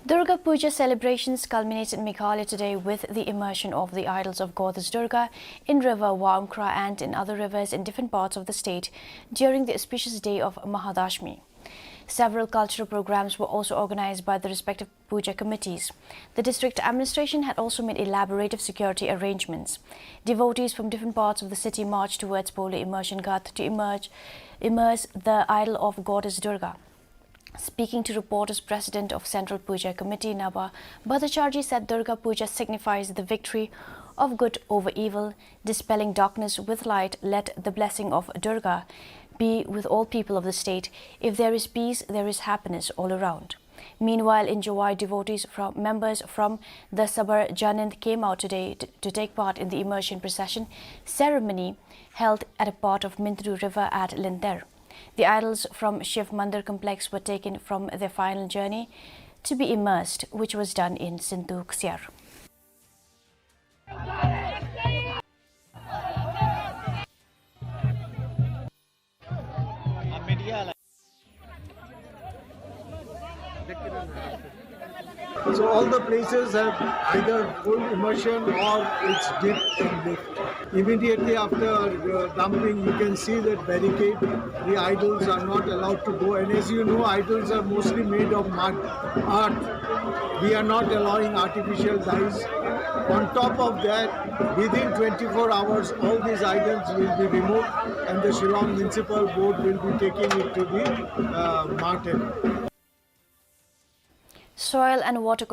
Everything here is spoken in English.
Durga Puja celebrations culminated in Meghalaya today with the immersion of the idols of goddess Durga in river Waumkra and in other rivers in different parts of the state during the auspicious day of Mahadashmi. Several cultural programs were also organized by the respective puja committees. The district administration had also made elaborate security arrangements. Devotees from different parts of the city marched towards Poli Immersion Ghat to immerse the idol of goddess Durga. Speaking to reporters, President of Central Puja Committee Naba Bhattacharjee said Durga Puja signifies the victory of good over evil, dispelling darkness with light. Let the blessing of Durga be with all people of the state. If there is peace, there is happiness all around. Meanwhile, in Jawai, members from the Sabar Janand came out today to take part in the immersion procession ceremony held at a part of Mintru River at Linter. The idols from Shiv Mandir complex were taken from their final journey to be immersed, which was done in Sindhu Ksiar. So all the places have either full immersion or it's dipped and lift. Immediately after dumping, you can see that barricade. The idols are not allowed to go. And as you know, idols are mostly made of mud, earth. We are not allowing artificial dyes. On top of that, within 24 hours, all these items will be removed and the Shillong Municipal Board will be taking it to the market. Soil and water